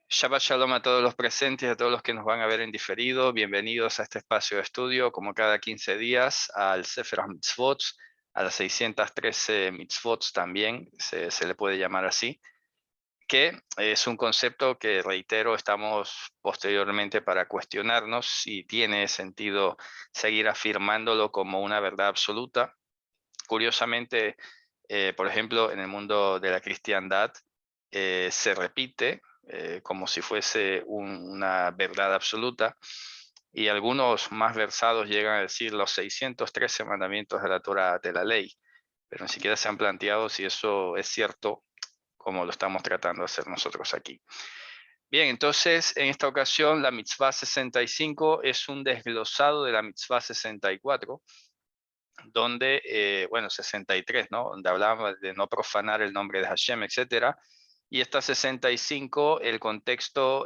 Shabbat Shalom a todos los presentes y a todos los que nos van a ver en diferido. Bienvenidos a este espacio de estudio, como cada 15 días, al Sefer HaMitzvot, a las 613 mitzvot también, se le puede llamar así, que es un concepto que, reitero, estamos posteriormente para cuestionarnos si tiene sentido seguir afirmándolo como una verdad absoluta. Curiosamente, por ejemplo, en el mundo de la cristiandad, se repite como si fuese una verdad absoluta, y algunos más versados llegan a decir los 613 mandamientos de la Torá, de la ley, pero ni siquiera se han planteado si eso es cierto, como lo estamos tratando de hacer nosotros aquí. Bien, entonces en esta ocasión la mitzvah 65 es un desglosado de la mitzvah 64, donde, bueno, 63, ¿no? Donde hablaba de no profanar el nombre de Hashem, etcétera. Y esta 65, el contexto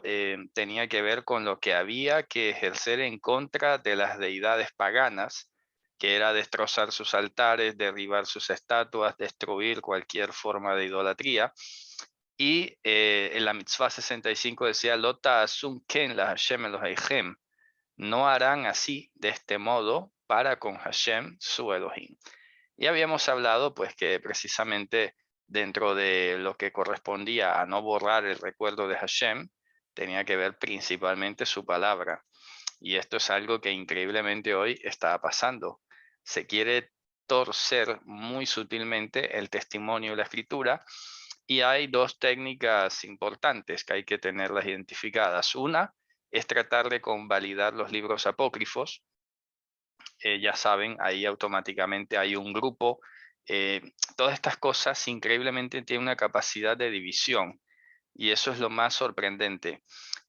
tenía que ver con lo que había que ejercer en contra de las deidades paganas, que era destrozar sus altares, derribar sus estatuas, destruir cualquier forma de idolatría. Y en la mitzvah 65 decía, Lota asum ken la Hashem Elohim, no harán así, de este modo, para con Hashem, su Elohim. Y habíamos hablado, pues, que precisamente dentro de lo que correspondía a no borrar el recuerdo de Hashem, tenía que ver principalmente su palabra. Y esto es algo que increíblemente hoy está pasando. Se quiere torcer muy sutilmente el testimonio de la escritura, y hay dos técnicas importantes que hay que tenerlas identificadas. Una es tratar de convalidar los libros apócrifos. Ya saben, ahí automáticamente hay un grupo. eh, Todas estas cosas increíblemente tienen una capacidad de división, y eso es lo más sorprendente,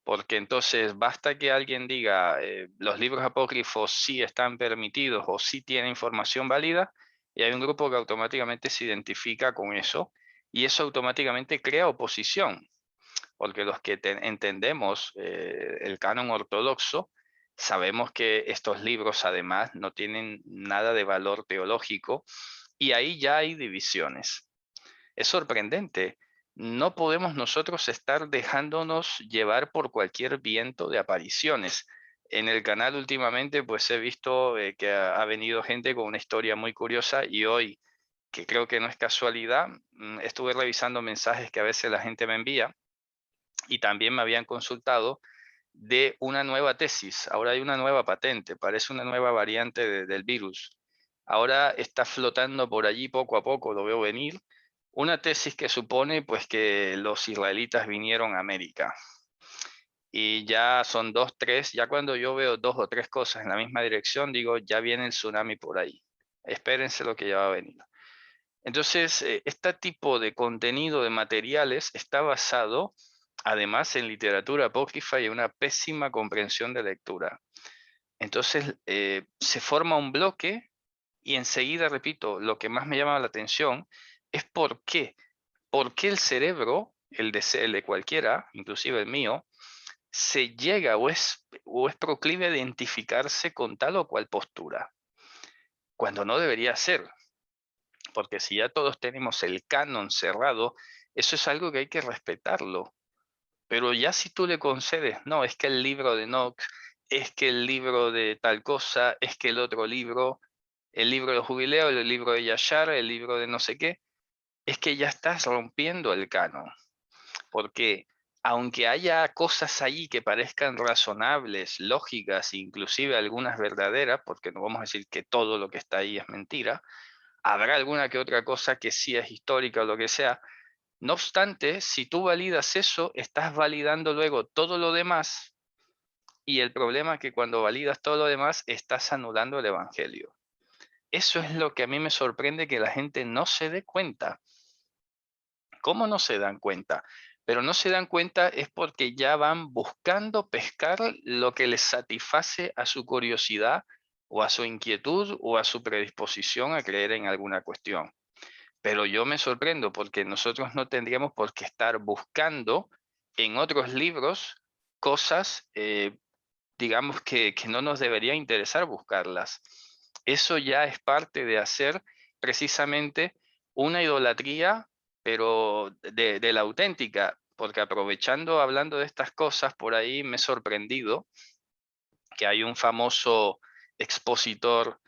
porque entonces basta que alguien diga los libros apócrifos sí están permitidos o sí tienen información válida, y hay un grupo que automáticamente se identifica con eso, y eso automáticamente crea oposición, porque los que entendemos el canon ortodoxo, sabemos que estos libros además no tienen nada de valor teológico, y ahí ya hay divisiones. Es sorprendente. No podemos nosotros estar dejándonos llevar por cualquier viento de apariciones. En el canal últimamente pues he visto que ha venido gente con una historia muy curiosa, y hoy, que creo que no es casualidad, estuve revisando mensajes que a veces la gente me envía, y también me habían consultado de una nueva tesis. Ahora hay una nueva patente, parece una nueva variante del virus. Ahora está flotando por allí poco a poco, lo veo venir, una tesis que supone pues que los israelitas vinieron a América. Y ya son dos, tres, ya cuando yo veo dos o tres cosas en la misma dirección, digo, ya viene el tsunami por ahí. Espérense lo que ya va a venir. Entonces, este tipo de contenido de materiales está basado además en literatura apócrifa y una pésima comprensión de lectura. Entonces, se forma un bloque, y enseguida, repito, lo que más me llama la atención es por qué el cerebro, el de cualquiera, inclusive el mío, se llega o es proclive a identificarse con tal o cual postura, cuando no debería ser. Porque si ya todos tenemos el canon cerrado, eso es algo que hay que respetarlo. Pero ya si tú le concedes, no, es que el libro de Enoch, es que el libro de tal cosa, es que el otro libro, el libro de Jubileo, el libro de Yashar, el libro de no sé qué, es que ya estás rompiendo el canon. Porque aunque haya cosas allí que parezcan razonables, lógicas, inclusive algunas verdaderas, porque no vamos a decir que todo lo que está ahí es mentira, habrá alguna que otra cosa que sí es histórica o lo que sea. No obstante, si tú validas eso, estás validando luego todo lo demás, y el problema es que cuando validas todo lo demás, estás anulando el evangelio. Eso es lo que a mí me sorprende, que la gente no se dé cuenta. ¿Cómo no se dan cuenta? Pero no se dan cuenta es porque ya van buscando pescar lo que les satisface a su curiosidad o a su inquietud o a su predisposición a creer en alguna cuestión. Pero yo me sorprendo porque nosotros no tendríamos por qué estar buscando en otros libros cosas, digamos, que no nos debería interesar buscarlas. Eso ya es parte de hacer precisamente una idolatría, pero de la auténtica. porque aprovechando, hablando de estas cosas, por ahí me he sorprendido que hay un famoso expositor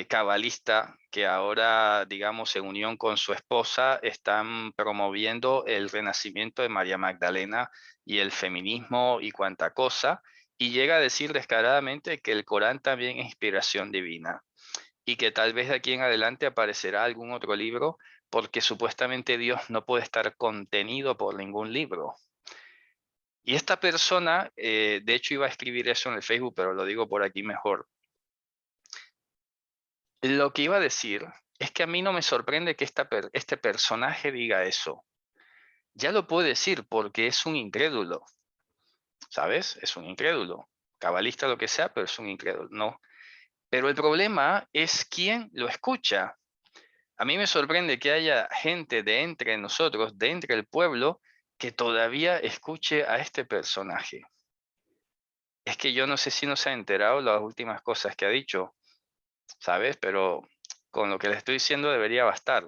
cabalista que ahora, digamos, en unión con su esposa, están promoviendo el renacimiento de María Magdalena y el feminismo y cuanta cosa, y llega a decir descaradamente que el Corán también es inspiración divina y que tal vez de aquí en adelante aparecerá algún otro libro porque supuestamente Dios no puede estar contenido por ningún libro. Y esta persona, de hecho iba a escribir eso en el Facebook, pero lo digo por aquí mejor. Lo que iba a decir es que a mí no me sorprende que este personaje diga eso. Ya lo puede decir porque es un incrédulo, ¿sabes? Es un incrédulo. Cabalista, lo que sea, pero es un incrédulo, ¿no? Pero el problema es quién lo escucha. A mí me sorprende que haya gente de entre nosotros, de entre el pueblo, que todavía escuche a este personaje. Es que yo no sé si no se ha enterado las últimas cosas que ha dicho, ¿sabes? Pero con lo que le estoy diciendo debería bastar.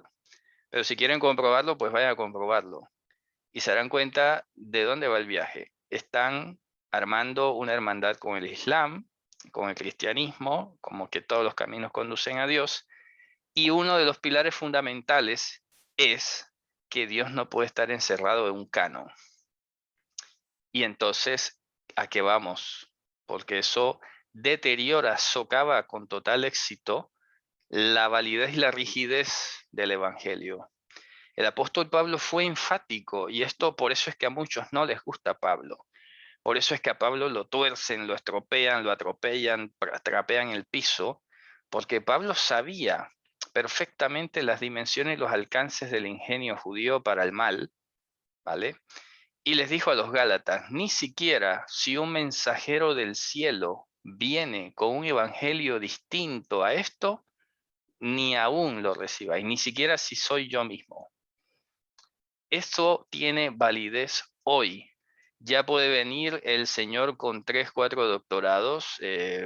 Pero si quieren comprobarlo, pues vayan a comprobarlo. Y se darán cuenta de dónde va el viaje. Están armando una hermandad con el Islam, con el cristianismo, como que todos los caminos conducen a Dios. Y uno de los pilares fundamentales es que Dios no puede estar encerrado en un canon. Y entonces, ¿a qué vamos? Porque eso deteriora, socava con total éxito la validez y la rigidez del Evangelio. El apóstol Pablo fue enfático y esto por eso es que a muchos no les gusta Pablo. Por eso es que a Pablo lo tuercen, lo estropean, lo atropellan, trapean el piso, porque Pablo sabía perfectamente las dimensiones y los alcances del ingenio judío para el mal, ¿vale? Y les dijo a los Gálatas, ni siquiera si un mensajero del cielo viene con un evangelio distinto a esto, ni aún lo recibáis, ni siquiera si soy yo mismo. Eso tiene validez hoy. Ya puede venir el señor con 3, 4 doctorados,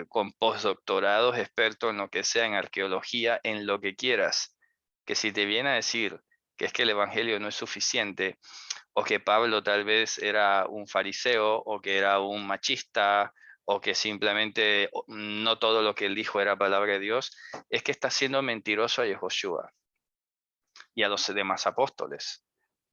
con postdoctorados, experto en lo que sea, en arqueología, en lo que quieras. Que si te viene a decir que es que el evangelio no es suficiente, o que Pablo tal vez era un fariseo, o que era un machista, o que simplemente no todo lo que él dijo era palabra de Dios, es que está siendo mentiroso a Yehoshua y a los demás apóstoles.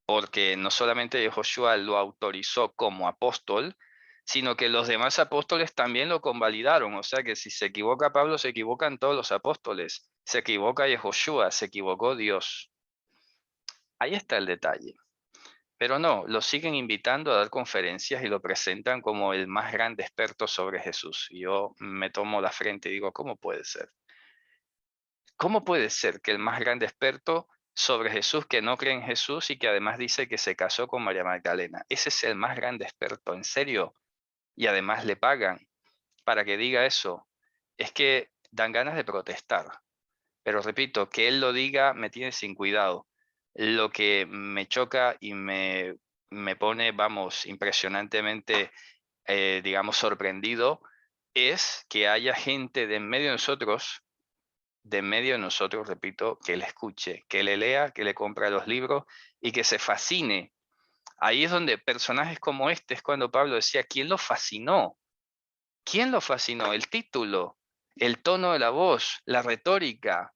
Porque no solamente Yehoshua lo autorizó como apóstol, sino que los demás apóstoles también lo convalidaron. O sea que si se equivoca Pablo, se equivocan todos los apóstoles. Se equivoca Yehoshua, se equivocó Dios. Ahí está el detalle. Pero no, lo siguen invitando a dar conferencias y lo presentan como el más grande experto sobre Jesús. Y yo me tomo la frente y digo, ¿cómo puede ser? ¿Cómo puede ser que el más grande experto sobre Jesús, que no cree en Jesús y que además dice que se casó con María Magdalena, ese es el más grande experto, en serio? Y además le pagan para que diga eso. Es que dan ganas de protestar. Pero repito, que él lo diga me tiene sin cuidado. Lo que me choca y me pone, vamos, impresionantemente, digamos, sorprendido, es que haya gente de en medio de nosotros, repito, que le escuche, que le lea, que le compre los libros y que se fascine. Ahí es donde personajes como este, es cuando Pablo decía, ¿quién lo fascinó? ¿Quién lo fascinó? El título, el tono de la voz, la retórica,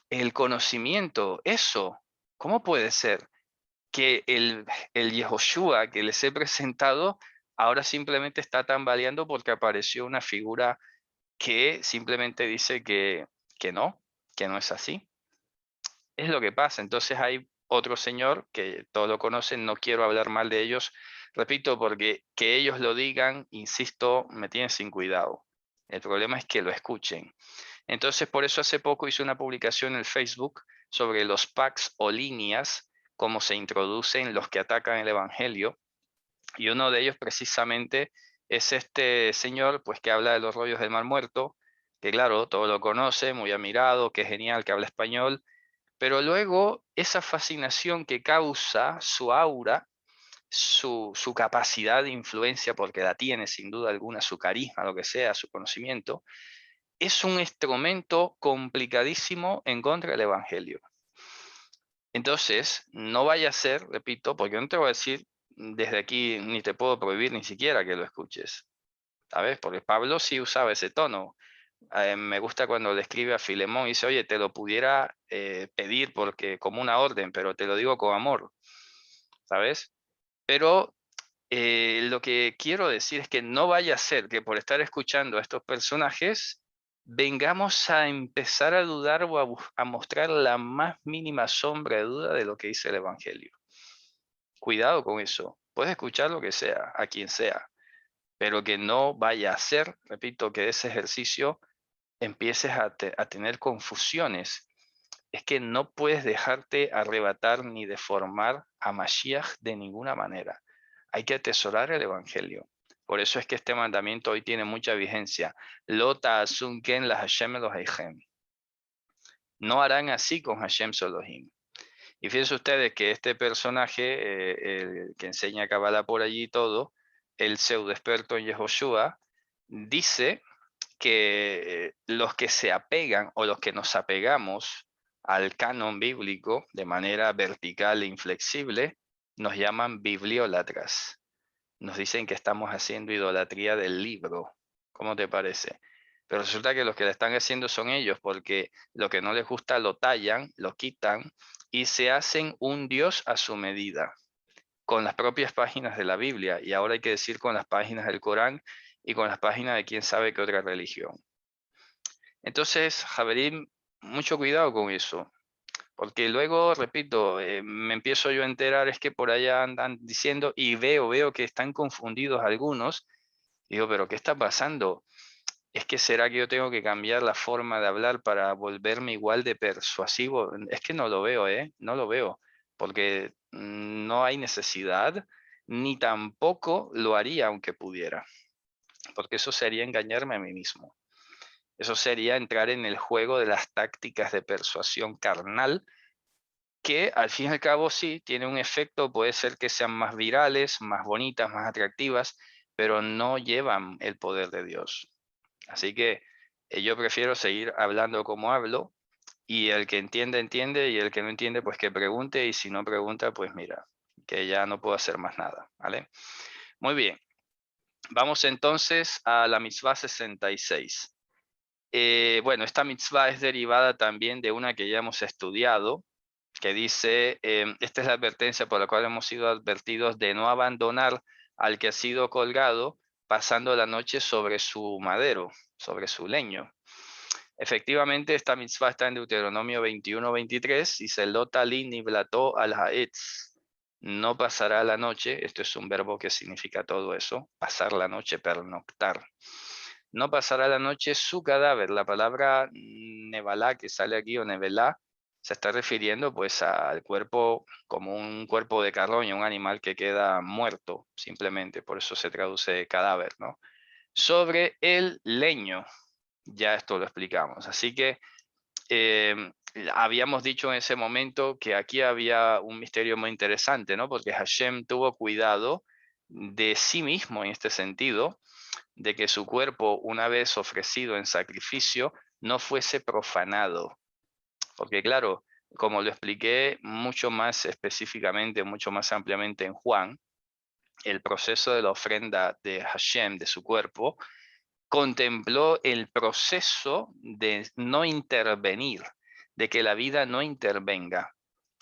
el conocimiento, eso. ¿Cómo puede ser que el Yehoshua que les he presentado ahora simplemente está tambaleando porque apareció una figura que simplemente dice que no es así? Es lo que pasa. Entonces hay otro señor que todos lo conocen, no quiero hablar mal de ellos, repito, porque que ellos lo digan, insisto, me tienen sin cuidado. El problema es que lo escuchen. Entonces, por eso hace poco hice una publicación en Facebook sobre los packs o líneas, cómo se introducen los que atacan el Evangelio. Y uno de ellos precisamente es este señor, pues que habla de los rollos del Mar Muerto, que claro, todo lo conoce, muy admirado, que genial, que habla español, pero luego esa fascinación que causa su aura, su capacidad de influencia, porque la tiene sin duda alguna, su carisma, lo que sea, su conocimiento, es un instrumento complicadísimo en contra del Evangelio. Entonces, no vaya a ser, repito, porque no te voy a decir desde aquí ni te puedo prohibir ni siquiera que lo escuches, ¿sabes? Porque Pablo sí usaba ese tono. Me gusta cuando le escribe a Filemón y dice, oye, te lo pudiera pedir porque como una orden, pero te lo digo con amor, ¿sabes? Pero lo que quiero decir es que no vaya a ser que por estar escuchando a estos personajes vengamos a empezar a dudar o a mostrar la más mínima sombra de duda de lo que dice el Evangelio. Cuidado con eso. Puedes escuchar lo que sea, a quien sea, pero que no vaya a ser, repito, que ese ejercicio empieces a tener confusiones. Es que no puedes dejarte arrebatar ni deformar a Mashiach de ninguna manera. Hay que atesorar el Evangelio. Por eso es que este mandamiento hoy tiene mucha vigencia. Lo ta'asun ken la Hashem Elohechem. No harán así con Hashem Elohim. Y fíjense ustedes que este personaje, el que enseña Kabbalah por allí y todo, el pseudo experto en Yehoshua, dice que los que se apegan o los que nos apegamos al canon bíblico de manera vertical e inflexible, nos llaman bibliólatras. Nos dicen que estamos haciendo idolatría del libro. ¿Cómo te parece? Pero resulta que los que la están haciendo son ellos, porque lo que no les gusta lo tallan, lo quitan y se hacen un Dios a su medida, con las propias páginas de la Biblia, y ahora hay que decir con las páginas del Corán y con las páginas de quién sabe qué otra religión. Entonces, Javerín, mucho cuidado con eso, porque luego, repito, me empiezo yo a enterar, es que por allá andan diciendo y veo que están confundidos algunos. Digo, pero ¿qué está pasando? Es que será que yo tengo que cambiar la forma de hablar para volverme igual de persuasivo. Es que no lo veo, ¿eh? No lo veo, porque no hay necesidad, ni tampoco lo haría aunque pudiera, porque eso sería engañarme a mí mismo. Eso sería entrar en el juego de las tácticas de persuasión carnal, que al fin y al cabo sí, tiene un efecto, puede ser que sean más virales, más bonitas, más atractivas, pero no llevan el poder de Dios. Así que yo prefiero seguir hablando como hablo, y el que entiende, entiende, y el que no entiende, pues que pregunte, y si no pregunta, pues mira, que ya no puedo hacer más nada, ¿vale? Muy bien, vamos entonces a la mitzvah 66. Bueno, esta mitzvah es derivada también de una que ya hemos estudiado, que dice, esta es la advertencia por la cual hemos sido advertidos de no abandonar al que ha sido colgado pasando la noche sobre su madero, sobre su leño. Efectivamente, esta mitzvah está en Deuteronomio 21-23, y se lo talí ni blató al haetz. No pasará la noche, esto es un verbo que significa todo eso, pasar la noche, pernoctar. No pasará la noche su cadáver. La palabra nevalá que sale aquí, o nevelá, se está refiriendo pues al cuerpo como un cuerpo de carroña, un animal que queda muerto, simplemente, por eso se traduce cadáver, ¿no? Sobre el leño, ya esto lo explicamos. Así que habíamos dicho en ese momento que aquí había un misterio muy interesante, ¿no? Porque Hashem tuvo cuidado de sí mismo en este sentido, de que su cuerpo, una vez ofrecido en sacrificio, no fuese profanado. Porque claro, como lo expliqué mucho más específicamente, mucho más ampliamente en Juan, el proceso de la ofrenda de Hashem, de su cuerpo, contempló el proceso de no intervenir, de que la vida no intervenga.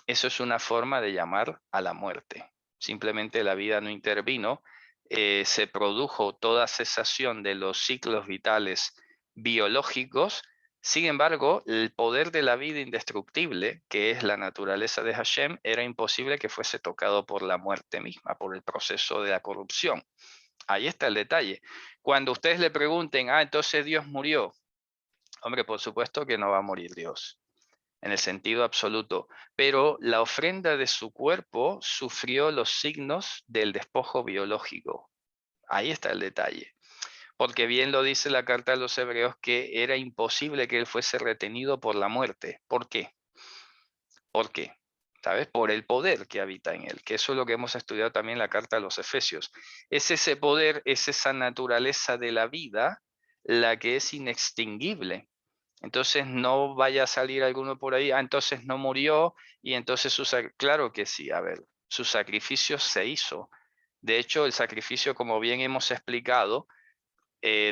Eso es una forma de llamar a la muerte. Simplemente la vida no intervino, se produjo toda cesación de los ciclos vitales biológicos. Sin embargo, el poder de la vida indestructible, que es la naturaleza de Hashem, era imposible que fuese tocado por la muerte misma, por el proceso de la corrupción. Ahí está el detalle. Cuando ustedes le pregunten, entonces Dios murió. Hombre, por supuesto que no va a morir Dios, en el sentido absoluto, pero la ofrenda de su cuerpo sufrió los signos del despojo biológico. Ahí está el detalle. Porque bien lo dice la carta a los hebreos, que era imposible que él fuese retenido por la muerte. ¿Por qué? ¿Por qué? ¿Sabes? Por el poder que habita en él, que eso es lo que hemos estudiado también en la carta a los Efesios. Es ese poder, es esa naturaleza de la vida la que es inextinguible. Entonces no vaya a salir alguno por ahí, entonces no murió, y entonces claro que sí, a ver, su sacrificio se hizo, De hecho, el sacrificio, como bien hemos explicado,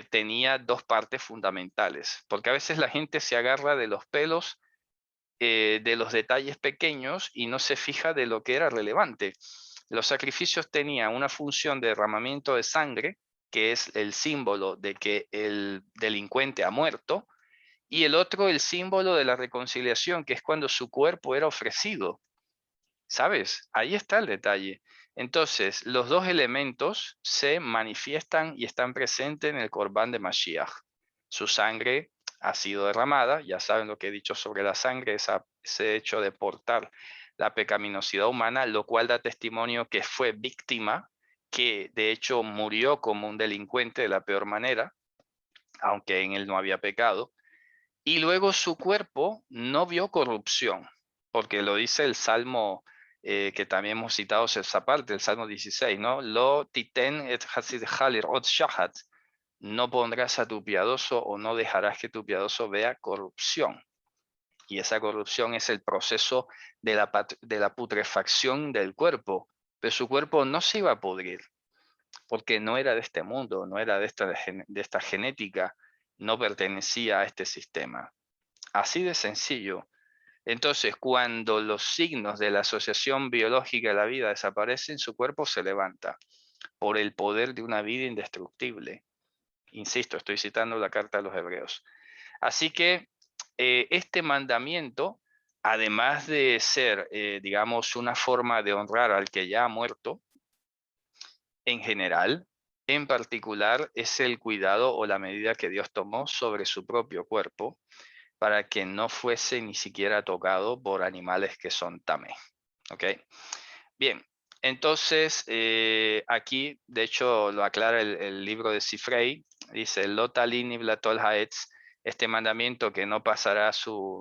tenía dos partes fundamentales, porque a veces la gente se agarra de los pelos, de los detalles pequeños y no se fija de lo que era relevante. Los sacrificios tenían una función de derramamiento de sangre, que es el símbolo de que el delincuente ha muerto, y el otro el símbolo de la reconciliación, que es cuando su cuerpo era ofrecido. ¿Sabes? Ahí está el detalle. Entonces, los dos elementos se manifiestan y están presentes en el Corbán de Mashiach. Su sangre ha sido derramada, ya saben lo que he dicho sobre la sangre, ese hecho de portar la pecaminosidad humana, lo cual da testimonio que fue víctima, que de hecho murió como un delincuente de la peor manera, aunque en él no había pecado. Y luego su cuerpo no vio corrupción, porque lo dice el Salmo que también hemos citado esa parte, el Salmo 16, ¿no? Lo titen et hasid halir ot shahat. No pondrás a tu piadoso o no dejarás que tu piadoso vea corrupción. Y esa corrupción es el proceso de la putrefacción del cuerpo. Pero su cuerpo no se iba a pudrir, porque no era de este mundo, no era de esta genética, no pertenecía a este sistema. Así de sencillo. Entonces, cuando los signos de la asociación biológica de la vida desaparecen, su cuerpo se levanta por el poder de una vida indestructible. Insisto, estoy citando la carta de los Hebreos. Así que este mandamiento, además de ser, digamos, una forma de honrar al que ya ha muerto, en general, en particular, es el cuidado o la medida que Dios tomó sobre su propio cuerpo para que no fuese ni siquiera tocado por animales que son tamé. ¿Ok? Bien, entonces aquí, de hecho, lo aclara el libro de Sifrei, dice, Lotalin iblatol haetz, este mandamiento que no pasará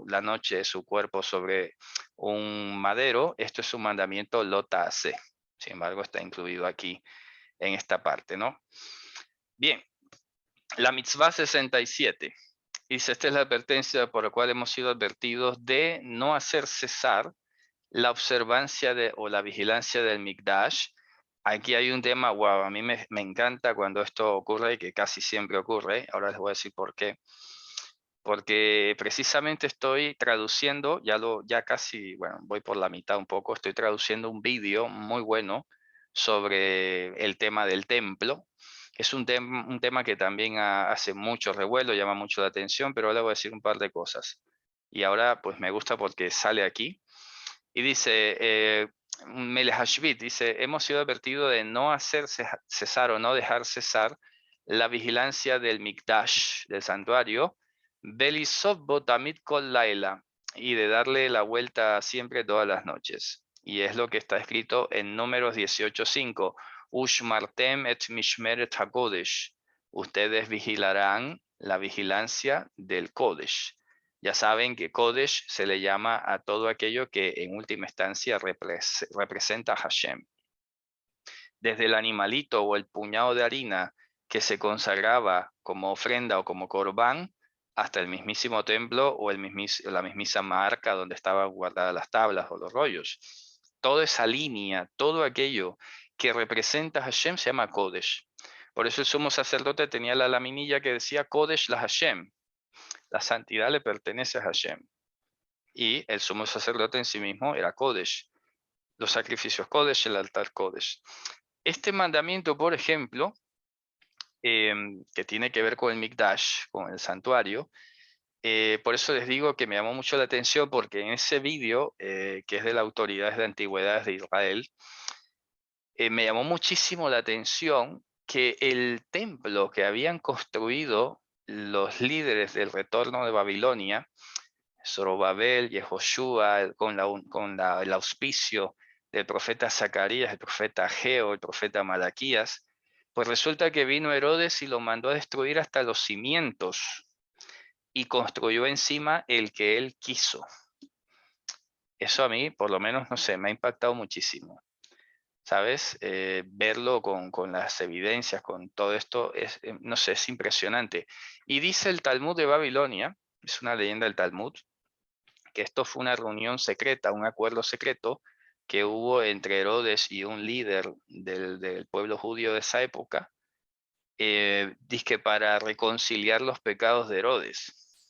la noche de su cuerpo sobre un madero, esto es un mandamiento lotase. Sin embargo, está incluido aquí en esta parte, ¿no? Bien, la mitzvah 67. Dice, esta es la advertencia por la cual hemos sido advertidos de no hacer cesar la observancia o la vigilancia del Mikdash. Aquí hay un tema, wow, a mí me encanta cuando esto ocurre, que casi siempre ocurre. Ahora les voy a decir por qué. Porque precisamente estoy traduciendo, ya casi, bueno, voy por la mitad un poco, estoy traduciendo un vídeo muy bueno sobre el tema del templo. Es un tema que también hace mucho revuelo, llama mucho la atención, pero ahora voy a decir un par de cosas. Y ahora pues me gusta porque sale aquí. Y dice, Melech Hashbit, dice, hemos sido advertidos de no hacer cesar o no dejar cesar la vigilancia del Mikdash, del santuario, Belisov Botamit Kol Laila, y de darle la vuelta siempre todas las noches. Y es lo que está escrito en Números 18:5, Ushmartem et Mishmeret HaKodesh. Ustedes vigilarán la vigilancia del Kodesh. Ya saben que Kodesh se le llama a todo aquello que en última instancia representa a Hashem. Desde el animalito o el puñado de harina que se consagraba como ofrenda o como corbán, hasta el mismísimo templo o la mismísima arca donde estaban guardadas las tablas o los rollos. Toda esa línea, todo aquello que representa a Hashem se llama Kodesh. Por eso el sumo sacerdote tenía la laminilla que decía Kodesh la Hashem. La santidad le pertenece a Hashem. Y el sumo sacerdote en sí mismo era Kodesh. Los sacrificios Kodesh, el altar Kodesh. Este mandamiento, por ejemplo, que tiene que ver con el Mikdash, con el santuario, por eso les digo que me llamó mucho la atención porque en ese vídeo, que es de las autoridades de antigüedades de Israel, me llamó muchísimo la atención que el templo que habían construido los líderes del retorno de Babilonia, Zorobabel, Yehoshua, con el auspicio del profeta Zacarías, el profeta Ageo, el profeta Malaquías, pues resulta que vino Herodes y lo mandó a destruir hasta los cimientos y construyó encima el que él quiso. Eso a mí, por lo menos, no sé, me ha impactado muchísimo. ¿Sabes? Verlo con las evidencias, con todo esto, no sé, es impresionante. Y dice el Talmud de Babilonia, es una leyenda del Talmud, que esto fue una reunión secreta, un acuerdo secreto que hubo entre Herodes y un líder del pueblo judío de esa época, dizque para reconciliar los pecados de Herodes.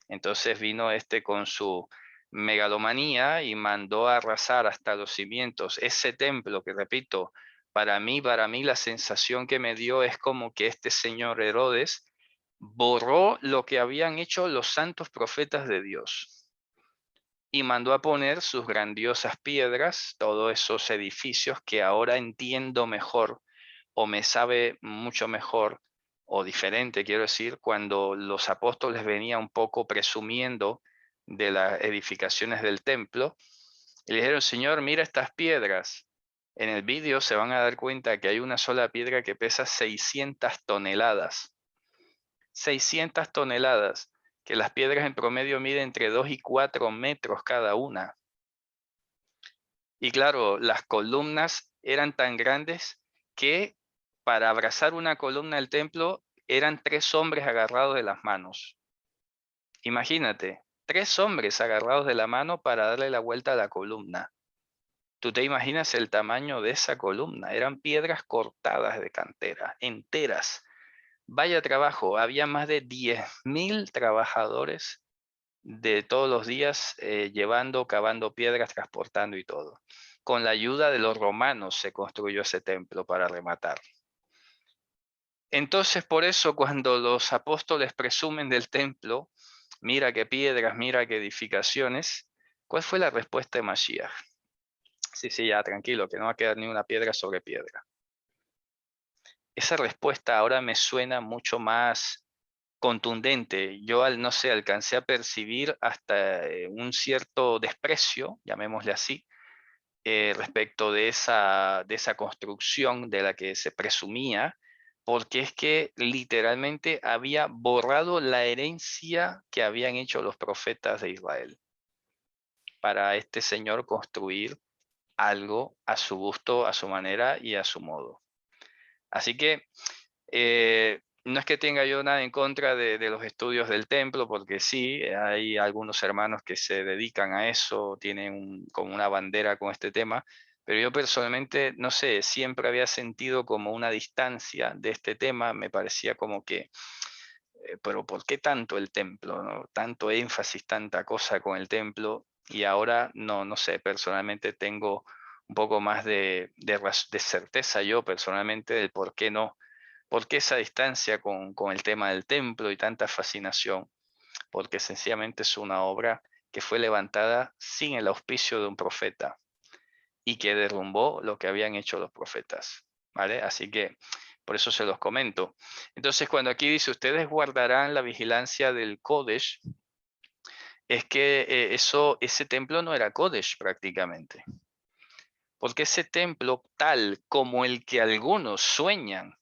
Entonces vino con su megalomanía y mandó a arrasar hasta los cimientos ese templo que, repito, para mí la sensación que me dio es como que este señor Herodes borró lo que habían hecho los santos profetas de Dios y mandó a poner sus grandiosas piedras, todos esos edificios que ahora entiendo mejor o me sabe mucho mejor o diferente, quiero decir, cuando los apóstoles venían un poco presumiendo de las edificaciones del templo, y le dijeron, Señor, mira estas piedras. En el vídeo se van a dar cuenta que hay una sola piedra que pesa 600 toneladas. 600 toneladas, que las piedras en promedio miden entre 2 y 4 metros cada una. Y claro, las columnas eran tan grandes que para abrazar una columna del templo eran 3 hombres agarrados de las manos. Imagínate, 3 hombres agarrados de la mano para darle la vuelta a la columna. Tú te imaginas el tamaño de esa columna. Eran piedras cortadas de cantera, enteras. Vaya trabajo, había más de 10.000 trabajadores de todos los días llevando, cavando piedras, transportando y todo. Con la ayuda de los romanos se construyó ese templo para rematar. Entonces, por eso cuando los apóstoles presumen del templo, mira qué piedras, mira qué edificaciones, ¿cuál fue la respuesta de Mashiach? Sí, ya, tranquilo, que no va a quedar ni una piedra sobre piedra. Esa respuesta ahora me suena mucho más contundente. Yo, no sé, alcancé a percibir hasta un cierto desprecio, llamémosle así, respecto de esa construcción de la que se presumía, porque es que literalmente había borrado la herencia que habían hecho los profetas de Israel para este señor construir algo a su gusto, a su manera y a su modo. Así que no es que tenga yo nada en contra de los estudios del templo, porque sí, hay algunos hermanos que se dedican a eso, tienen como una bandera con este tema, pero yo personalmente, no sé, siempre había sentido como una distancia de este tema, me parecía como que, pero ¿por qué tanto el templo, no? Tanto énfasis, tanta cosa con el templo, y ahora no sé, personalmente tengo un poco más de certeza yo personalmente del por qué no. ¿Por qué esa distancia con el tema del templo y tanta fascinación? Porque sencillamente es una obra que fue levantada sin el auspicio de un profeta y que derrumbó lo que habían hecho los profetas, ¿vale? Así que por eso se los comento. Entonces, cuando aquí dice, ustedes guardarán la vigilancia del Kodesh, es que ese templo no era Kodesh prácticamente. Porque ese templo, tal como el que algunos sueñan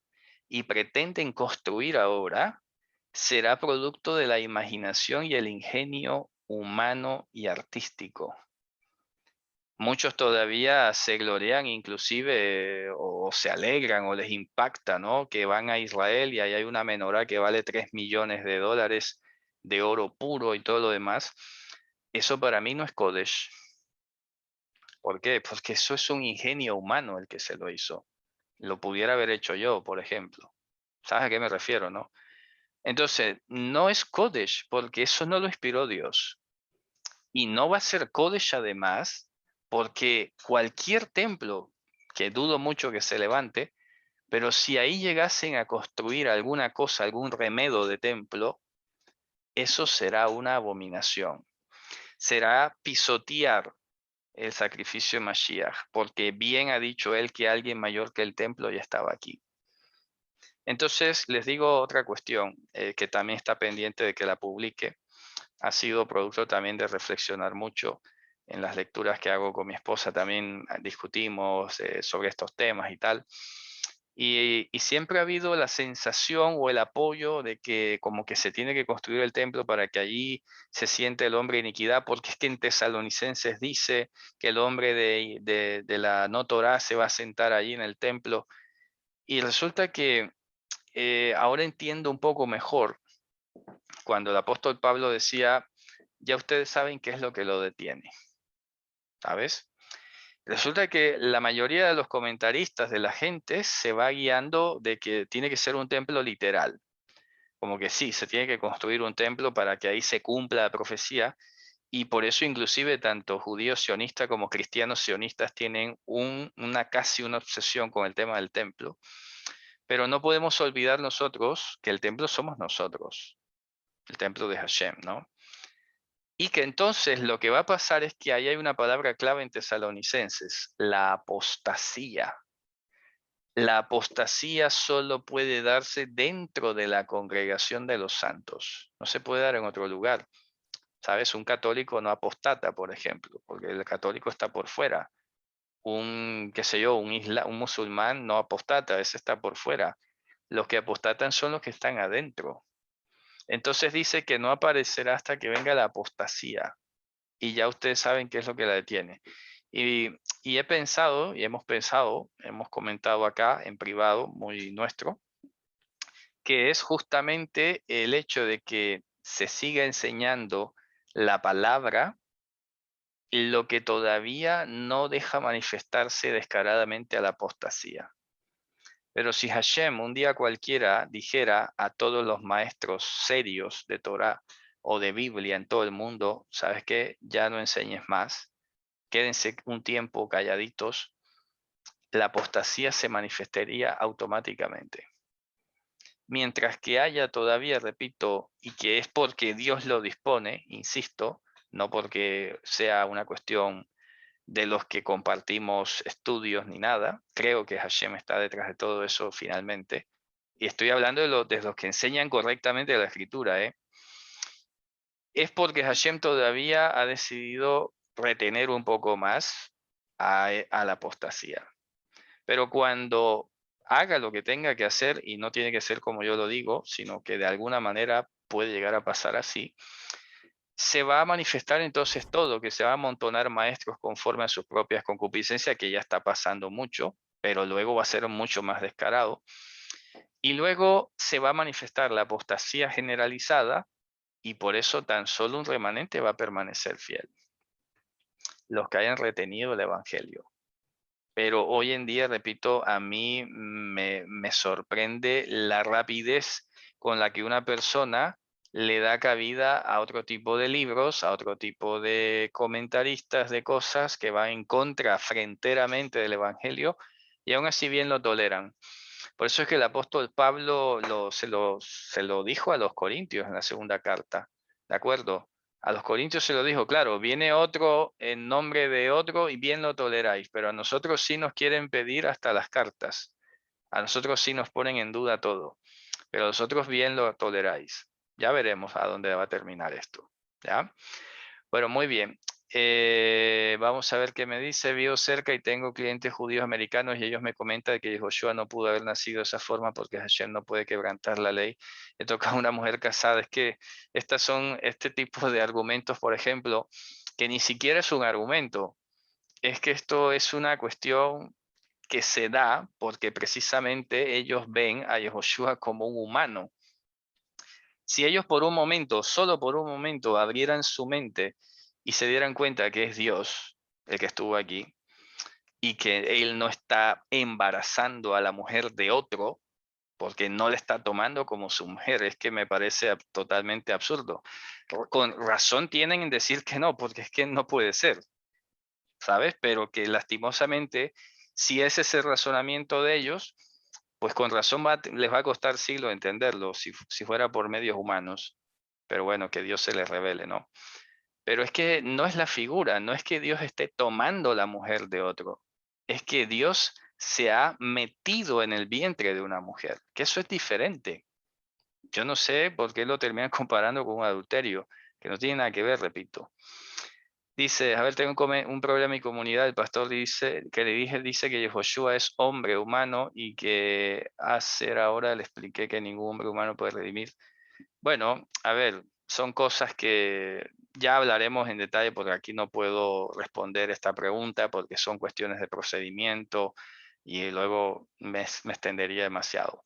y pretenden construir ahora, será producto de la imaginación y el ingenio humano y artístico. Muchos todavía se glorian inclusive o se alegran o les impacta, ¿no? Que van a Israel y ahí hay una menorá que vale 3 millones de dólares de oro puro y todo lo demás. Eso para mí no es Kodesh. ¿Por qué? Porque eso es un ingenio humano el que se lo hizo. Lo pudiera haber hecho yo, por ejemplo. ¿Sabes a qué me refiero, no? Entonces, no es Kodesh, porque eso no lo inspiró Dios. Y no va a ser Kodesh además, porque cualquier templo, que dudo mucho que se levante, pero si ahí llegasen a construir alguna cosa, algún remedo de templo, eso será una abominación. Será pisotear el sacrificio de Mashiach, porque bien ha dicho él que alguien mayor que el templo ya estaba aquí. Entonces, les digo otra cuestión que también está pendiente de que la publique. Ha sido producto también de reflexionar mucho en las lecturas que hago con mi esposa. También discutimos sobre estos temas y tal. Y siempre ha habido la sensación o el apoyo de que como que se tiene que construir el templo para que allí se siente el hombre iniquidad, porque es que en Tesalonicenses dice que el hombre de la no Torá se va a sentar allí en el templo. Y resulta que ahora entiendo un poco mejor cuando el apóstol Pablo decía, ya ustedes saben qué es lo que lo detiene, ¿sabes? Resulta que la mayoría de los comentaristas de la gente se va guiando de que tiene que ser un templo literal. Como que sí, se tiene que construir un templo para que ahí se cumpla la profecía. Y por eso inclusive tanto judíos sionistas como cristianos sionistas tienen casi una obsesión con el tema del templo. Pero no podemos olvidar nosotros que el templo somos nosotros, el templo de Hashem, ¿no? Y que entonces lo que va a pasar es que ahí hay una palabra clave en Tesalonicenses, la apostasía. La apostasía solo puede darse dentro de la congregación de los santos. No se puede dar en otro lugar. ¿Sabes? Un católico no apostata, por ejemplo, porque el católico está por fuera. Qué sé yo, un musulmán no apostata, ese está por fuera. Los que apostatan son los que están adentro. Entonces dice que no aparecerá hasta que venga la apostasía. Y ya ustedes saben qué es lo que la detiene. Y, y he pensado, y hemos pensado, hemos comentado acá en privado, muy nuestro, que es justamente el hecho de que se siga enseñando la palabra, lo que todavía no deja manifestarse descaradamente a la apostasía. Pero si Hashem un día cualquiera dijera a todos los maestros serios de Torah o de Biblia en todo el mundo, ¿sabes qué? Ya no enseñes más, quédense un tiempo calladitos, la apostasía se manifestaría automáticamente. Mientras que haya todavía, repito, y que es porque Dios lo dispone, insisto, no porque sea una cuestión de los que compartimos estudios ni nada, creo que Hashem está detrás de todo eso finalmente, y estoy hablando de los que enseñan correctamente la escritura, es porque Hashem todavía ha decidido retener un poco más a la apostasía. Pero cuando haga lo que tenga que hacer, y no tiene que ser como yo lo digo, sino que de alguna manera puede llegar a pasar así, se va a manifestar entonces todo, que se va a amontonar maestros conforme a sus propias concupiscencias, que ya está pasando mucho, pero luego va a ser mucho más descarado. Y luego se va a manifestar la apostasía generalizada, y por eso tan solo un remanente va a permanecer fiel, los que hayan retenido el Evangelio. Pero hoy en día, repito, a mí me sorprende la rapidez con la que una persona le da cabida a otro tipo de libros, a otro tipo de comentaristas de cosas que van en contra fronteramente del Evangelio, y aún así bien lo toleran. Por eso es que el apóstol Pablo se lo dijo a los corintios en la segunda carta, ¿de acuerdo? A los corintios se lo dijo, claro, viene otro en nombre de otro y bien lo toleráis, pero a nosotros sí nos quieren pedir hasta las cartas. A nosotros sí nos ponen en duda todo, pero a nosotros bien lo toleráis. Ya veremos a dónde va a terminar esto, ¿ya? Bueno, muy bien. Vamos a ver qué me dice. Vivo cerca y tengo clientes judíos americanos y ellos me comentan que Joshua no pudo haber nacido de esa forma porque Hashem no puede quebrantar la ley. He tocado a una mujer casada. Es que estas son este tipo de argumentos, por ejemplo, que ni siquiera es un argumento. Es que esto es una cuestión que se da porque precisamente ellos ven a Joshua como un humano. Si ellos por un momento, solo por un momento, abrieran su mente y se dieran cuenta que es Dios el que estuvo aquí y que Él no está embarazando a la mujer de otro porque no le está tomando como su mujer, es que me parece totalmente absurdo. Con razón tienen en decir que no, porque es que no puede ser, ¿sabes? Pero que lastimosamente, si ese es el razonamiento de ellos, pues con razón les va a costar siglos entenderlo, si fuera por medios humanos. Pero bueno, que Dios se les revele, ¿no? Pero es que no es la figura, no es que Dios esté tomando la mujer de otro, es que Dios se ha metido en el vientre de una mujer, que eso es diferente. Yo no sé por qué lo terminan comparando con un adulterio, que no tiene nada que ver, repito. Dice, a ver, tengo un problema en mi comunidad, el pastor dice, que le dije, dice que Joshua es hombre humano y que hacer ahora le expliqué que ningún hombre humano puede redimir. Bueno, a ver, son cosas que ya hablaremos en detalle porque aquí no puedo responder esta pregunta porque son cuestiones de procedimiento y luego me extendería demasiado.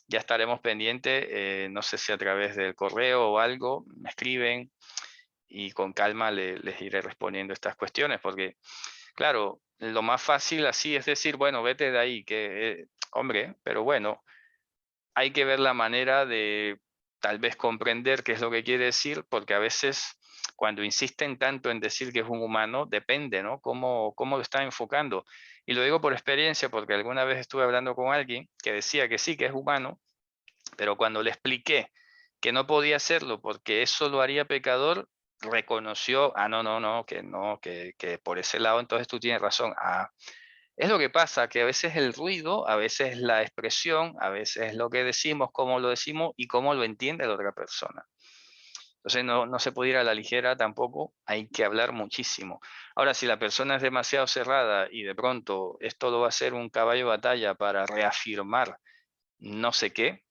Ya estaremos pendientes, no sé si a través del correo o algo, me escriben y con calma les iré respondiendo estas cuestiones porque Claro, lo más fácil así es decir, bueno, vete de ahí, que, hombre, pero bueno, hay que ver la manera de tal vez comprender qué es lo que quiere decir, porque a veces cuando insisten tanto en decir que es un humano, depende, ¿no? ¿Cómo lo está enfocando? Y lo digo por experiencia, porque alguna vez estuve hablando con alguien que decía que sí, que es humano, pero cuando le expliqué que no podía hacerlo porque eso lo haría pecador, reconoció, no, que por ese lado entonces tú tienes razón. Ah, es lo que pasa, que a veces el ruido, a veces la expresión, a veces lo que decimos, cómo lo decimos y cómo lo entiende la otra persona. Entonces no se puede ir a la ligera tampoco, hay que hablar muchísimo. Ahora, si la persona es demasiado cerrada y de pronto esto lo va a ser un caballo de batalla para reafirmar no sé qué,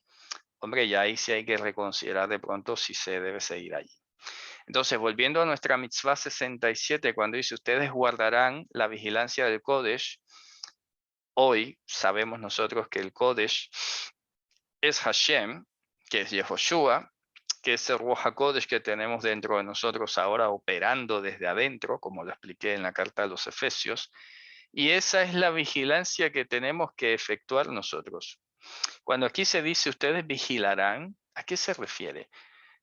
hombre, ya ahí sí hay que reconsiderar de pronto si se debe seguir allí. Entonces, volviendo a nuestra mitzvah 67, cuando dice, ustedes guardarán la vigilancia del Kodesh, hoy sabemos nosotros que el Kodesh es Hashem, que es Yehoshua, que es el Ruach HaKodesh que tenemos dentro de nosotros ahora operando desde adentro, como lo expliqué en la carta a los Efesios, y esa es la vigilancia que tenemos que efectuar nosotros. Cuando aquí se dice ustedes vigilarán, ¿a qué se refiere?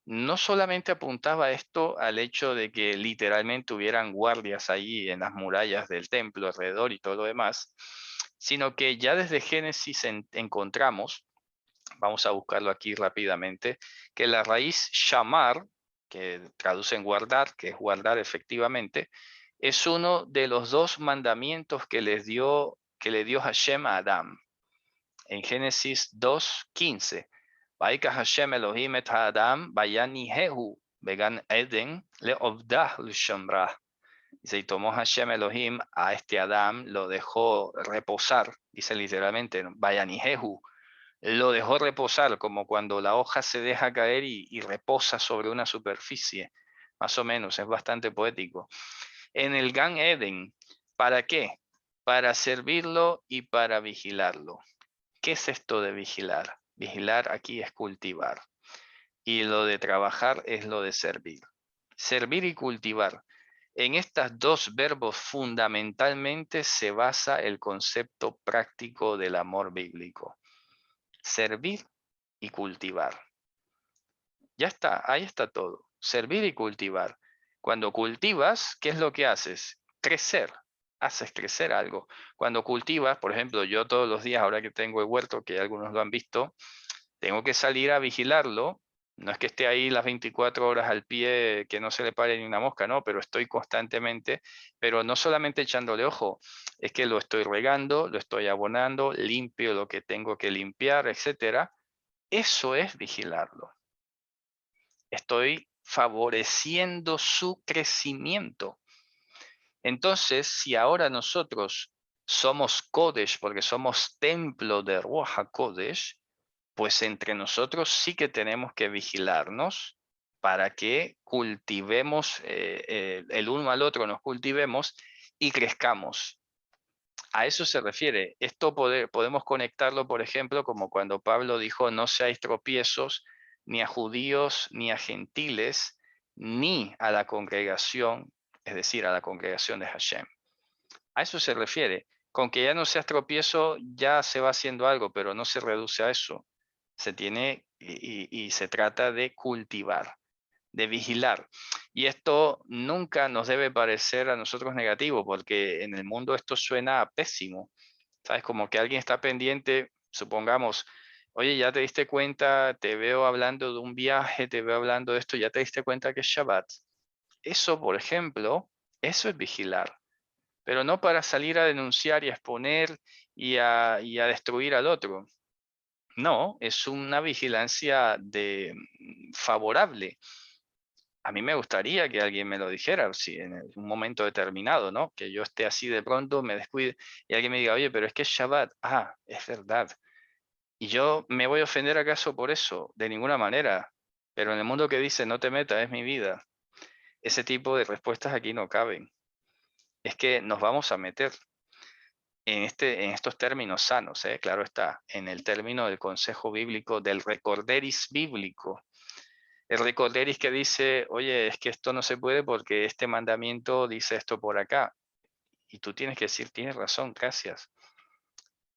No solamente apuntaba esto al hecho de que literalmente hubieran guardias allí en las murallas del templo alrededor y todo lo demás, sino que ya desde Génesis encontramos, vamos a buscarlo aquí rápidamente, que la raíz shamar, que traduce en guardar, que es guardar efectivamente, es uno de los dos mandamientos que le dio Hashem a Adán. En Génesis 2:15. Vaikach Hashem Elohim et Adam, vayanihehu began Eden leovdah l'shamrah. Dice, y tomó Hashem Elohim a este Adam, lo dejó reposar, dice literalmente, vayanihehu, lo dejó reposar, como cuando la hoja se deja caer y reposa sobre una superficie, más o menos, es bastante poético. En el Gan Eden, ¿para qué? Para servirlo y para vigilarlo. ¿Qué es esto de vigilar? Vigilar aquí es cultivar. Y lo de trabajar es lo de servir. Servir y cultivar. En estos dos verbos fundamentalmente se basa el concepto práctico del amor bíblico. Servir y cultivar. Ya está, ahí está todo. Servir y cultivar. Cuando cultivas, ¿qué es lo que haces? Crecer. Haces crecer algo. Cuando cultivas, por ejemplo, yo todos los días, ahora que tengo el huerto, que algunos lo han visto, tengo que salir a vigilarlo. No es que esté ahí las 24 horas al pie, que no se le pare ni una mosca, no, pero estoy constantemente, pero no solamente echándole ojo, es que lo estoy regando, lo estoy abonando, limpio lo que tengo que limpiar, etcétera. Eso es vigilarlo. Estoy favoreciendo su crecimiento. Entonces, si ahora nosotros somos Kodesh, porque somos templo de Ruach HaKodesh, pues entre nosotros sí que tenemos que vigilarnos para que cultivemos, el uno al otro nos cultivemos y crezcamos. A eso se refiere. Esto podemos conectarlo, por ejemplo, como cuando Pablo dijo, no seáis tropiezos ni a judíos ni a gentiles, ni a la congregación, es decir, a la congregación de Hashem. A eso se refiere. Con que ya no seas tropiezo, ya se va haciendo algo, pero no se reduce a eso. Se tiene y se trata de cultivar, de vigilar. Y esto nunca nos debe parecer a nosotros negativo, porque en el mundo esto suena pésimo. ¿Sabes? Como que alguien está pendiente, supongamos, oye, ya te diste cuenta, te veo hablando de un viaje, te veo hablando de esto, ya te diste cuenta que es Shabbat. Eso, por ejemplo, eso es vigilar, pero no para salir a denunciar y a exponer y a destruir al otro. No, es una vigilancia favorable. A mí me gustaría que alguien me lo dijera, si en un momento determinado, ¿no? Que yo esté así de pronto, me descuide y alguien me diga, oye, pero es que es Shabbat. Ah, es verdad. ¿Y yo me voy a ofender acaso por eso? De ninguna manera. Pero en el mundo que dice, no te metas, es mi vida. Ese tipo de respuestas aquí no caben. Es que nos vamos a meter en estos términos sanos, claro está, en el término del consejo bíblico, del recorderis bíblico. El recorderis que dice, oye, es que esto no se puede porque este mandamiento dice esto por acá. Y tú tienes que decir, tienes razón, gracias,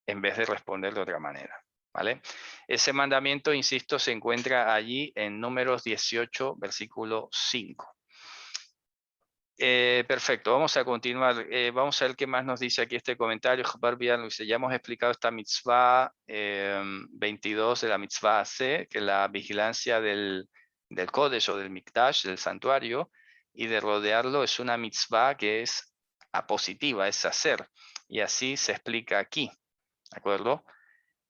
en vez de responder de otra manera. ¿Vale? Ese mandamiento, insisto, se encuentra allí en Números 18, versículo 5. Perfecto, vamos a continuar. Vamos a ver qué más nos dice aquí este comentario. Ya hemos explicado esta mitzvah 22 de la mitzvah C, que es la vigilancia del Kodesh o del Mikdash, del santuario, y de rodearlo es una mitzvah que es positiva, es hacer. Y así se explica aquí, ¿de acuerdo?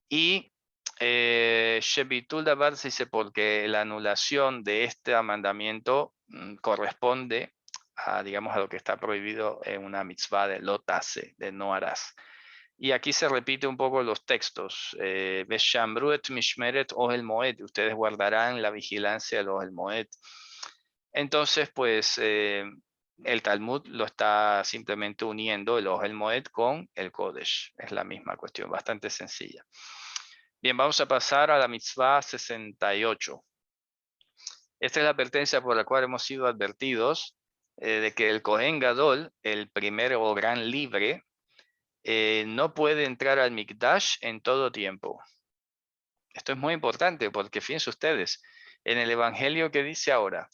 Y Shebitul Davar se dice porque la anulación de este mandamiento corresponde a, digamos, a lo que está prohibido en una mitzvah de lotase, de no harás. Y aquí se repite un poco los textos. Veshambru et mishmeret ohel moed. Ustedes guardarán la vigilancia del ohel moed. Entonces, pues, el Talmud lo está simplemente uniendo el ohel moed con el Kodesh. Es la misma cuestión, bastante sencilla. Bien, vamos a pasar a la mitzvah 68. Esta es la advertencia por la cual hemos sido advertidos de que el Kohen Gadol, el primer o gran libre, no puede entrar al Mikdash en todo tiempo. Esto es muy importante porque fíjense ustedes, en el Evangelio que dice ahora,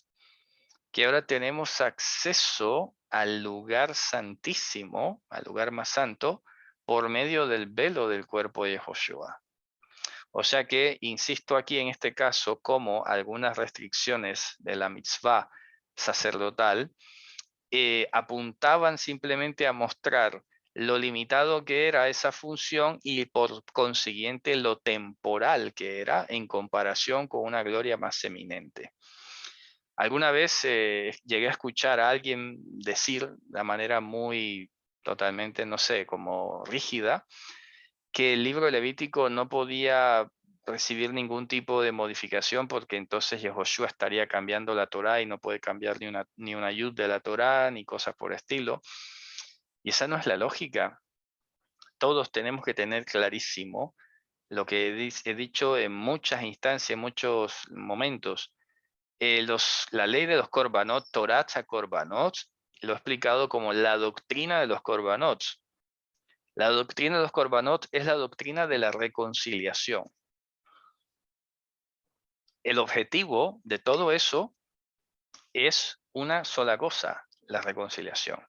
que ahora tenemos acceso al lugar santísimo, al lugar más santo, por medio del velo del cuerpo de Joshua. O sea que, insisto aquí en este caso, como algunas restricciones de la mitzvah sacerdotal apuntaban simplemente a mostrar lo limitado que era esa función y por consiguiente lo temporal que era en comparación con una gloria más eminente. Alguna vez llegué a escuchar a alguien decir de manera muy totalmente, no sé, como rígida, que el libro levítico no podía recibir ningún tipo de modificación porque entonces Yehoshua estaría cambiando la Torá y no puede cambiar ni una yud de la Torá ni cosas por estilo. Y esa no es la lógica. Todos tenemos que tener clarísimo lo que he dicho en muchas instancias, en muchos momentos. La ley de los korbanot, Torat a korbanot, lo he explicado como la doctrina de los korbanot. La doctrina de los korbanot es la doctrina de la reconciliación. El objetivo de todo eso es una sola cosa, la reconciliación.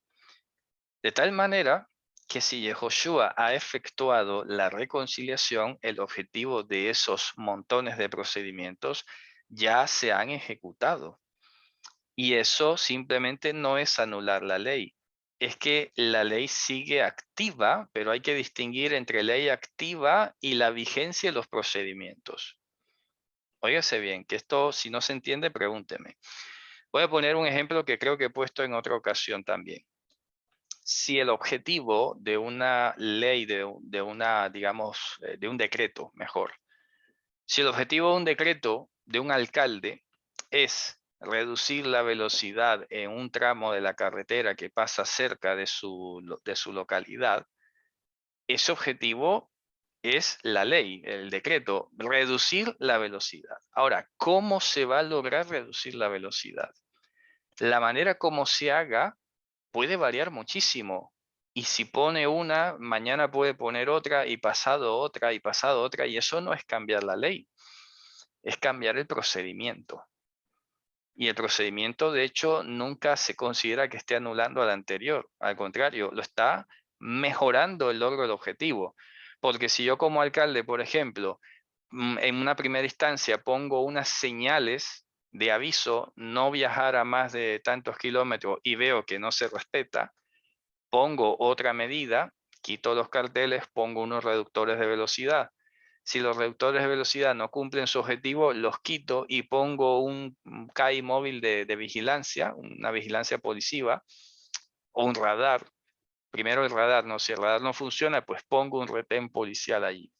De tal manera que si Yehoshua ha efectuado la reconciliación, el objetivo de esos montones de procedimientos ya se han ejecutado. Y eso simplemente no es anular la ley. Es que la ley sigue activa, pero hay que distinguir entre ley activa y la vigencia de los procedimientos. Óigase bien, que esto, si no se entiende, pregúnteme. Voy a poner un ejemplo que creo que he puesto en otra ocasión también. Si el objetivo de una ley, de un decreto, mejor. Si el objetivo de un decreto de un alcalde es reducir la velocidad en un tramo de la carretera que pasa cerca de su localidad, ese objetivo es la ley, el decreto, reducir la velocidad. Ahora, ¿cómo se va a lograr reducir la velocidad? La manera como se haga puede variar muchísimo. Y si pone una, mañana puede poner otra y pasado otra, y eso no es cambiar la ley, es cambiar el procedimiento. Y el procedimiento, de hecho, nunca se considera que esté anulando al anterior. Al contrario, lo está mejorando el logro del objetivo. Porque si yo como alcalde, por ejemplo, en una primera instancia pongo unas señales de aviso, no viajar a más de tantos kilómetros y veo que no se respeta, pongo otra medida, quito los carteles, pongo unos reductores de velocidad. Si los reductores de velocidad no cumplen su objetivo, los quito y pongo un CAI móvil de vigilancia, una vigilancia policiva o un radar. Primero el radar, no, si el radar no funciona, pues pongo un retén policial allí.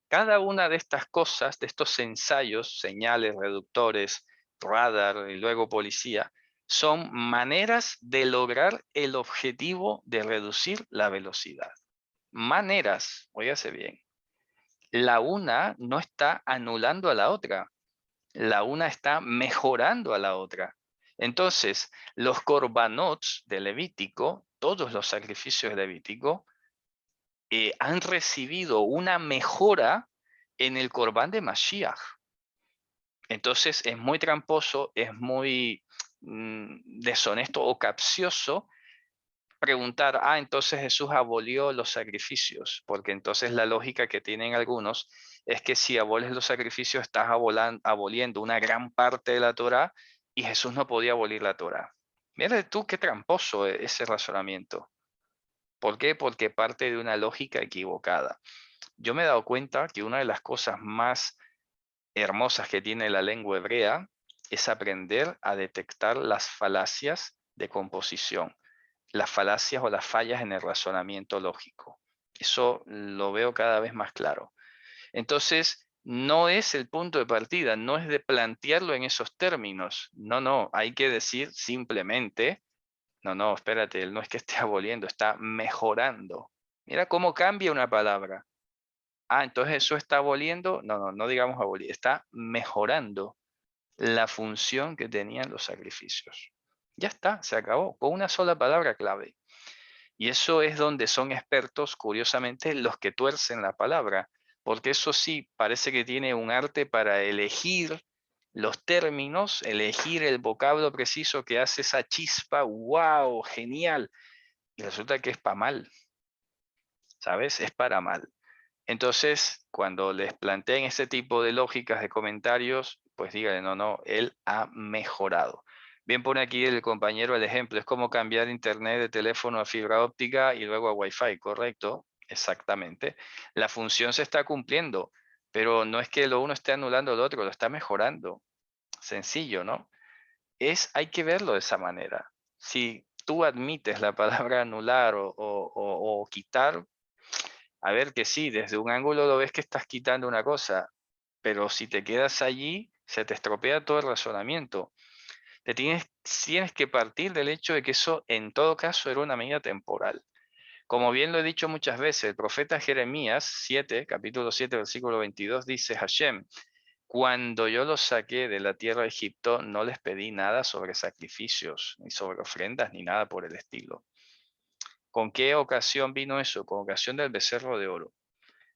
Cada una de estas cosas, de estos ensayos, señales, reductores, radar y luego policía, son maneras de lograr el objetivo de reducir la velocidad. Maneras, óigase bien. La una no está anulando a la otra. La una está mejorando a la otra. Entonces, los corbanots de Levítico todos los sacrificios de Levítico han recibido una mejora en el Corbán de Mashiach. Entonces es muy tramposo, es muy deshonesto o capcioso preguntar, entonces Jesús abolió los sacrificios, porque entonces la lógica que tienen algunos es que si aboles los sacrificios estás aboliendo una gran parte de la Torá y Jesús no podía abolir la Torá. Mira tú qué tramposo ese razonamiento. ¿Por qué? Porque parte de una lógica equivocada. Yo me he dado cuenta que una de las cosas más hermosas que tiene la lengua hebrea es aprender a detectar las falacias de composición, las falacias o las fallas en el razonamiento lógico. Eso lo veo cada vez más claro. Entonces, no es el punto de partida, no es de plantearlo en esos términos. No, hay que decir simplemente, no, espérate, él no es que esté aboliendo, está mejorando. Mira cómo cambia una palabra. Entonces eso está aboliendo. No digamos abolir, está mejorando la función que tenían los sacrificios. Ya está, se acabó, con una sola palabra clave. Y eso es donde son expertos, curiosamente, los que tuercen la palabra, porque eso sí, parece que tiene un arte para elegir los términos, elegir el vocablo preciso que hace esa chispa, wow, genial. Y resulta que es para mal, ¿sabes? Es para mal. Entonces, cuando les planteen ese tipo de lógicas de comentarios, pues díganle, no, él ha mejorado. Bien pone aquí el compañero el ejemplo, es como cambiar internet de teléfono a fibra óptica y luego a Wi-Fi, ¿correcto? Exactamente. La función se está cumpliendo, pero no es que lo uno esté anulando lo otro, lo está mejorando. Sencillo, ¿no? Hay que verlo de esa manera. Si tú admites la palabra anular o quitar, a ver que sí, desde un ángulo lo ves que estás quitando una cosa, pero si te quedas allí, se te estropea todo el razonamiento. Tienes que partir del hecho de que eso en todo caso era una medida temporal. Como bien lo he dicho muchas veces, el profeta Jeremías 7, capítulo 7, versículo 22 dice, Hashem, cuando yo los saqué de la tierra de Egipto, no les pedí nada sobre sacrificios, ni sobre ofrendas, ni nada por el estilo. ¿Con qué ocasión vino eso? Con ocasión del becerro de oro.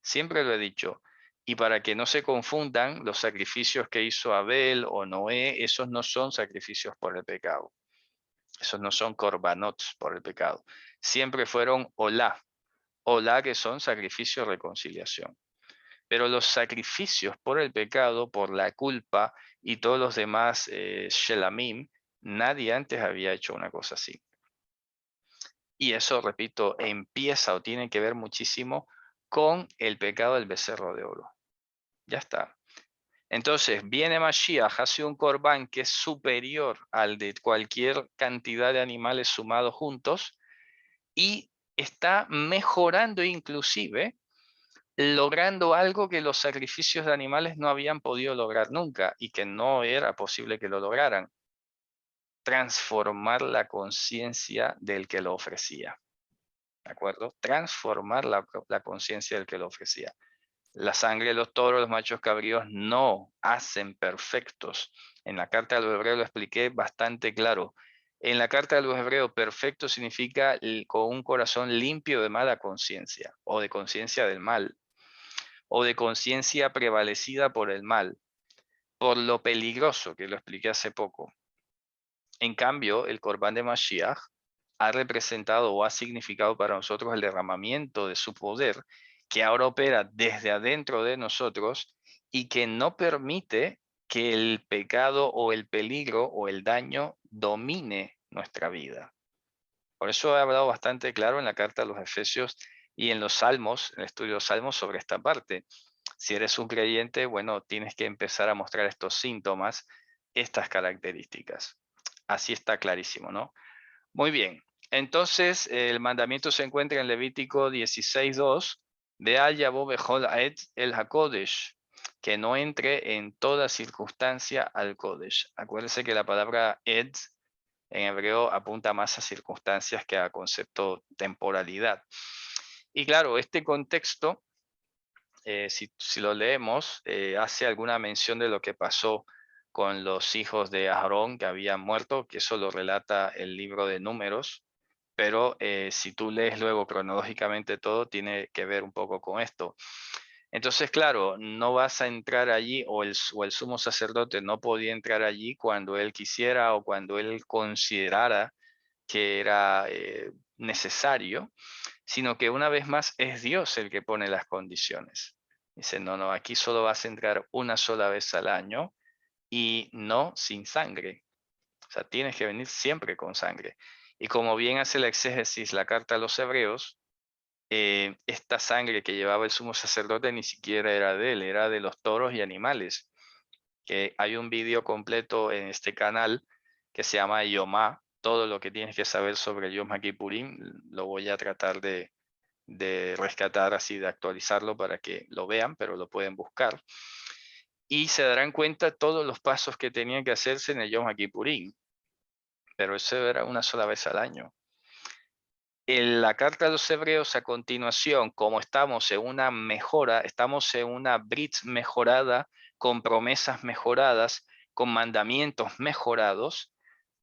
Siempre lo he dicho. Y para que no se confundan, los sacrificios que hizo Abel o Noé, esos no son sacrificios por el pecado. Esos no son corbanots por el pecado. Siempre fueron olá. Olá que son sacrificios de reconciliación. Pero los sacrificios por el pecado, por la culpa y todos los demás shelamim, nadie antes había hecho una cosa así. Y eso, repito, empieza o tiene que ver muchísimo con el pecado del becerro de oro. Ya está. Entonces, viene Mashiach, hace un corbán que es superior al de cualquier cantidad de animales sumados juntos y está mejorando inclusive, logrando algo que los sacrificios de animales no habían podido lograr nunca y que no era posible que lo lograran. Transformar la conciencia del que lo ofrecía. ¿De acuerdo? Transformar la conciencia del que lo ofrecía. La sangre de los toros, los machos cabríos no hacen perfectos. En la carta de los hebreos lo expliqué bastante claro. En la carta de los hebreos, perfecto significa con un corazón limpio de mala conciencia, o de conciencia del mal, o de conciencia prevalecida por el mal, por lo peligroso, que lo expliqué hace poco. En cambio, el Corbán de Mashiach ha representado o ha significado para nosotros el derramamiento de su poder, que ahora opera desde adentro de nosotros y que no permite que el pecado o el peligro o el daño domine nuestra vida. Por eso he hablado bastante claro en la carta a los Efesios y en los Salmos, en el estudio de los Salmos sobre esta parte. Si eres un creyente, bueno, tienes que empezar a mostrar estos síntomas, estas características. Así está clarísimo, ¿no? Muy bien. Entonces, el mandamiento se encuentra en Levítico 16:2, Be'al yabo bechol ha'et el hakodesh, que no entre en toda circunstancia al Kodesh. Acuérdense que la palabra ed en hebreo apunta más a circunstancias que a concepto temporalidad. Y claro, este contexto, si lo leemos, hace alguna mención de lo que pasó con los hijos de Aarón que habían muerto, que eso lo relata el libro de Números, pero si tú lees luego cronológicamente todo, tiene que ver un poco con esto. Entonces, claro, no vas a entrar allí, o el sumo sacerdote no podía entrar allí cuando él quisiera o cuando él considerara que era necesario, sino que una vez más es Dios el que pone las condiciones. Dice, no, no, aquí solo vas a entrar una sola vez al año y no sin sangre. O sea, tienes que venir siempre con sangre. Y como bien hace la exégesis la carta a los hebreos, esta sangre que llevaba el sumo sacerdote ni siquiera era de él, era de los toros y animales. Que hay un vídeo completo en este canal que se llama Yomá, todo lo que tienes que saber sobre el Yom Kippurim, lo voy a tratar de rescatar así, de actualizarlo para que lo vean, pero lo pueden buscar. Y se darán cuenta todos los pasos que tenían que hacerse en el Yom Kippurim, pero eso era una sola vez al año. En la carta de los hebreos a continuación, como estamos en una mejora, estamos en una brit mejorada, con promesas mejoradas, con mandamientos mejorados,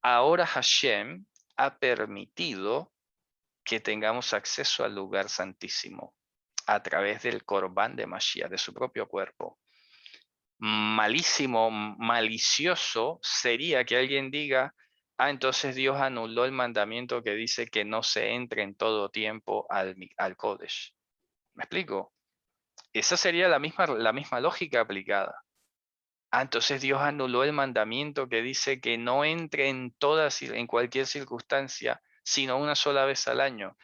ahora Hashem ha permitido que tengamos acceso al lugar santísimo a través del Corbán de Mashiach, de su propio cuerpo. Malísimo, malicioso sería que alguien diga, entonces Dios anuló el mandamiento que dice que no se entre en todo tiempo al Kodesh. ¿Me explico? Esa sería la misma lógica aplicada. Entonces Dios anuló el mandamiento que dice que no entre en cualquier circunstancia, sino una sola vez al año.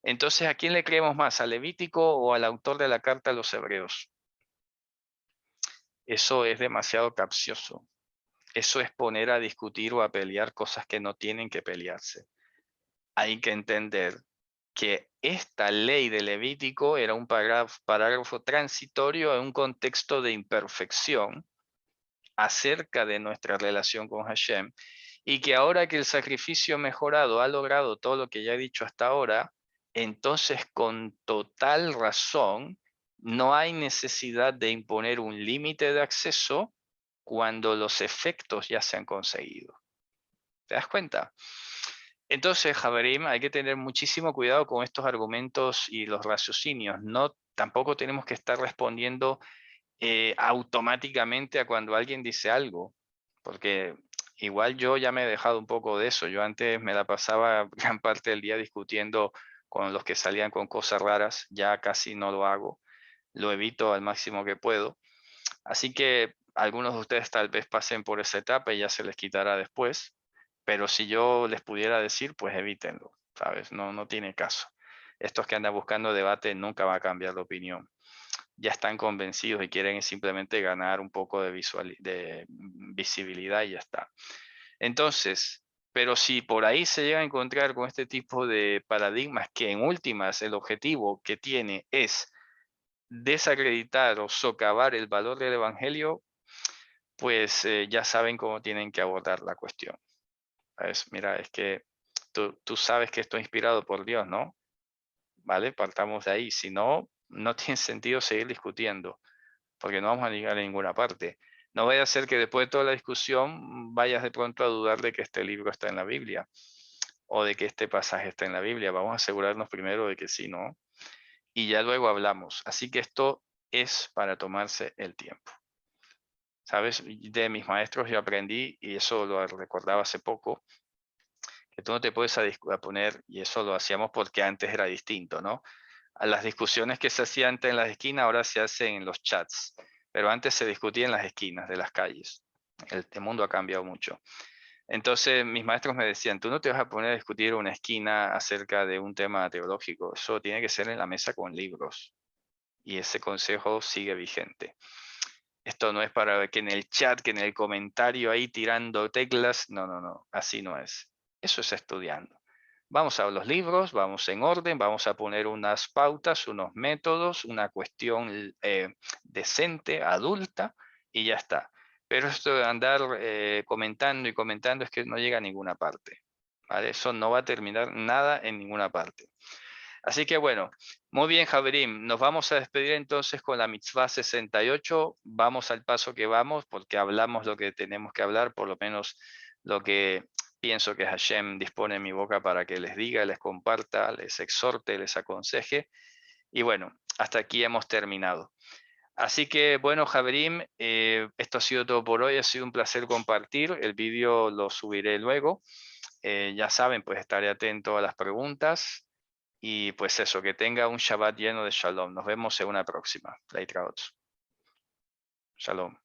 Entonces, ¿a quién le creemos más? ¿Al Levítico o al autor de la carta a los Hebreos? Eso es demasiado capcioso. Eso es poner a discutir o a pelear cosas que no tienen que pelearse. Hay que entender que esta ley de Levítico era un parágrafo transitorio en un contexto de imperfección acerca de nuestra relación con Hashem, y que ahora que el sacrificio mejorado ha logrado todo lo que ya he dicho hasta ahora, entonces con total razón no hay necesidad de imponer un límite de acceso cuando los efectos ya se han conseguido. ¿Te das cuenta? Entonces, Javerim, hay que tener muchísimo cuidado con estos argumentos y los raciocinios. No, tampoco tenemos que estar respondiendo automáticamente a cuando alguien dice algo, porque igual yo ya me he dejado un poco de eso. Yo antes me la pasaba gran parte del día discutiendo con los que salían con cosas raras, ya casi no lo hago, lo evito al máximo que puedo. Así que algunos de ustedes tal vez pasen por esa etapa y ya se les quitará después, pero si yo les pudiera decir, pues evítenlo, ¿sabes? No, no tiene caso. Estos que andan buscando debate nunca va a cambiar de opinión. Ya están convencidos y quieren simplemente ganar un poco de visibilidad y ya está. Entonces, pero si por ahí se llega a encontrar con este tipo de paradigmas que en últimas el objetivo que tiene es desacreditar o socavar el valor del evangelio, pues ya saben cómo tienen que abordar la cuestión. ¿Sabes? Mira, es que tú sabes que esto es inspirado por Dios, ¿no? ¿Vale? Partamos de ahí. Si no, no tiene sentido seguir discutiendo, porque no vamos a llegar a ninguna parte. No vaya a ser que después de toda la discusión vayas de pronto a dudar de que este libro está en la Biblia o de que este pasaje está en la Biblia. Vamos a asegurarnos primero de que sí, ¿no? Y ya luego hablamos. Así que esto es para tomarse el tiempo. ¿Sabes? De mis maestros yo aprendí, y eso lo recordaba hace poco, que tú no te puedes a poner, y eso lo hacíamos porque antes era distinto, ¿no? A las discusiones que se hacían antes en las esquinas ahora se hacen en los chats, pero antes se discutía en las esquinas de las calles. El mundo ha cambiado mucho. Entonces mis maestros me decían, tú no te vas a poner a discutir en una esquina acerca de un tema teológico, eso tiene que ser en la mesa con libros. Y ese consejo sigue vigente. Esto no es para que en el chat, que en el comentario ahí tirando teclas. No, no, no. Así no es. Eso es estudiando. Vamos a los libros, vamos en orden, vamos a poner unas pautas, unos métodos, una cuestión decente, adulta, y ya está. Pero esto de andar comentando y comentando es que no llega a ninguna parte. ¿Vale? Eso no va a terminar nada en ninguna parte. Así que bueno, muy bien, Javerim. Nos vamos a despedir entonces con la mitzvah 68. Vamos al paso que vamos, porque hablamos lo que tenemos que hablar, por lo menos lo que pienso que Hashem dispone mi boca para que les diga, les comparta, les exhorte, les aconseje. Y bueno, hasta aquí hemos terminado. Así que bueno, Javerim, esto ha sido todo por hoy. Ha sido un placer compartir. El vídeo lo subiré luego. Ya saben, pues estaré atento a las preguntas. Y pues eso, que tenga un Shabbat lleno de Shalom. Nos vemos en una próxima. Shalom.